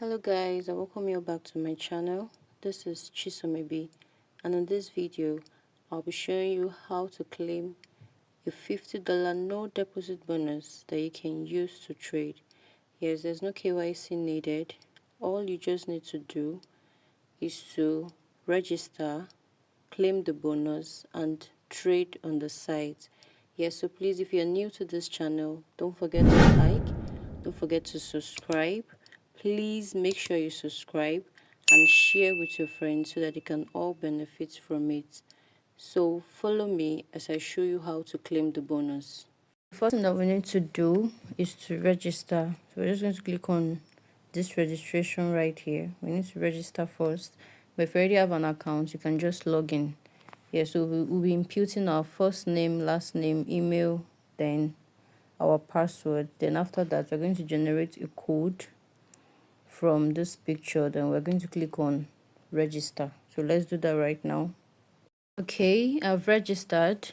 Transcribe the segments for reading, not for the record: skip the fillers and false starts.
Hello guys, I welcome you back to my channel. This is Chisomebi, and in this video I'll be showing you how to claim a $50 no deposit bonus that you can use to trade. Yes, there's no KYC needed. All you just need to do is to register, claim the bonus and trade on the site. Yes, so please, if you're new to this channel, don't forget to like, don't forget to subscribe. Please make sure you subscribe and share with your friends so that they can all benefit from it. So follow me as I show you how to claim the bonus. The first thing that we need to do is to register. So we're just going to click on this registration right here. We need to register first. But if you already have an account, you can just log in. Yeah, so we'll be imputing our first name, last name, email, then our password. Then after that, we're going to generate a code from this picture. Then we're going to click on register. So let's do that right now. Okay, I've registered.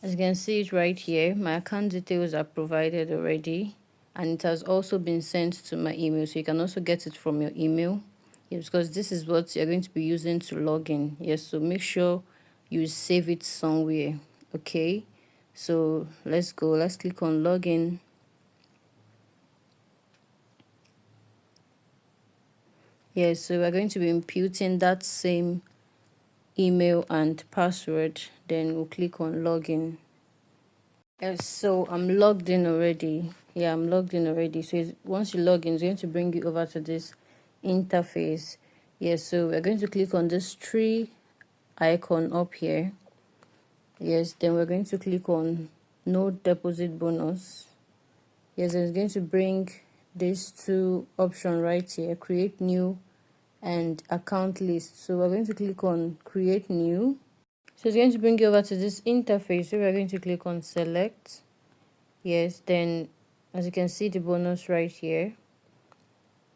As you can see it right here, my account details are provided already, and it has also been sent to my email, so you can also get it from your email. Yes, because this is what you're going to be using to log in. Yes, so make sure you save it somewhere. Okay, so let's go. Let's click on login. Yes, so we're going to be imputing that same email and password. Then we'll click on login. Yes, so I'm logged in already. Yeah, I'm logged in already. So once you log in, it's going to bring you over to this interface. Yes, so we're going to click on this tree icon up here. Yes, then we're going to click on no deposit bonus. Yes, it's going to bring these two options right here, create new and account list. So we're going to click on create new. So it's going to bring you over to this interface. So we're going to click on select. Yes, then as you can see the bonus right here,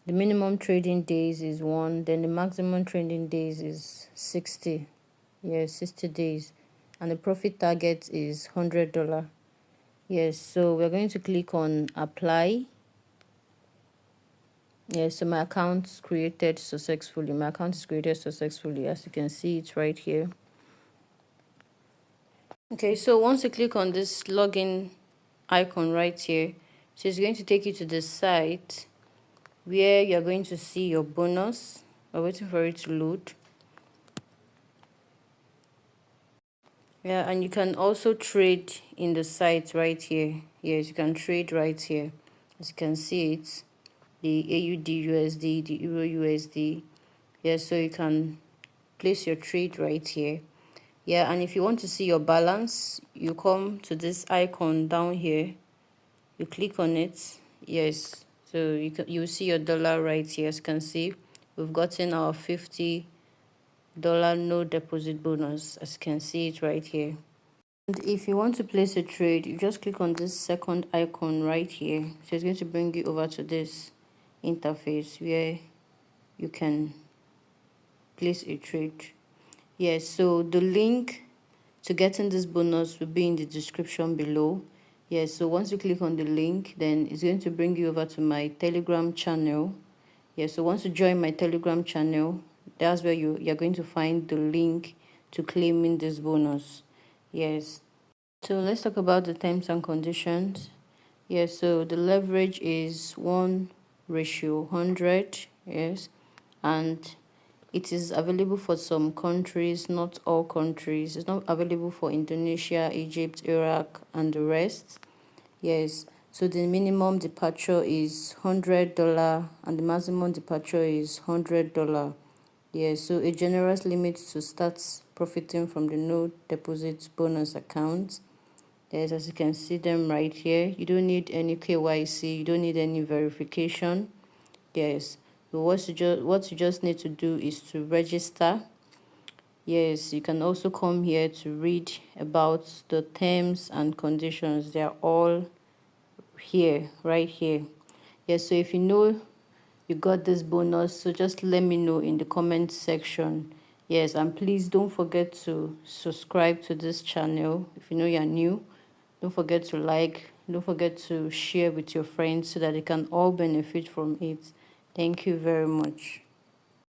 the minimum trading days is 1, then the maximum trading days is 60. Yes, 60 days, and the profit target is $100. Yes, so we're going to click on apply. Yes, so my account is created successfully. As you can see it's right here. Okay, so once you click on this login icon right here, so it's going to take you to the site where you're going to see your bonus. We're waiting for it to load. Yeah, and you can also trade in the site right here. Yes, you can trade right here. As you can see it, the AUD USD, the Euro USD. Yeah, so you can place your trade right here. Yeah, and if you want to see your balance, you come to this icon down here. You click on it. Yes, so you see your dollar right here. As you can see, we've gotten our $50 no deposit bonus. As you can see it right here. And if you want to place a trade, you just click on this second icon right here. So it's going to bring you over to this interface where you can place a trade. Yes, so the link to getting this bonus will be in the description below. Yes, so once you click on the link, then it's going to bring you over to my Telegram channel. Yes, so once you join my Telegram channel, that's where you're going to find the link to claiming this bonus. Yes, so let's talk about the terms and conditions. Yes, so the leverage is 1:100. Yes, and it is available for some countries, not all countries. It's not available for Indonesia, Egypt, Iraq, and the rest. Yes, so the minimum departure is $100 and the maximum departure is $100. Yes, so a generous limit to start profiting from the no deposit bonus account. Yes, as you can see them right here, you don't need any KYC, you don't need any verification. Yes, so what you just need to do is to register. Yes, you can also come here to read about the terms and conditions. They are all here, right here. Yes, so if you know you got this bonus, so just let me know in the comment section. Yes, and please don't forget to subscribe to this channel if you know you're new. Don't forget to like, don't forget to share with your friends so that they can all benefit from it. Thank you very much.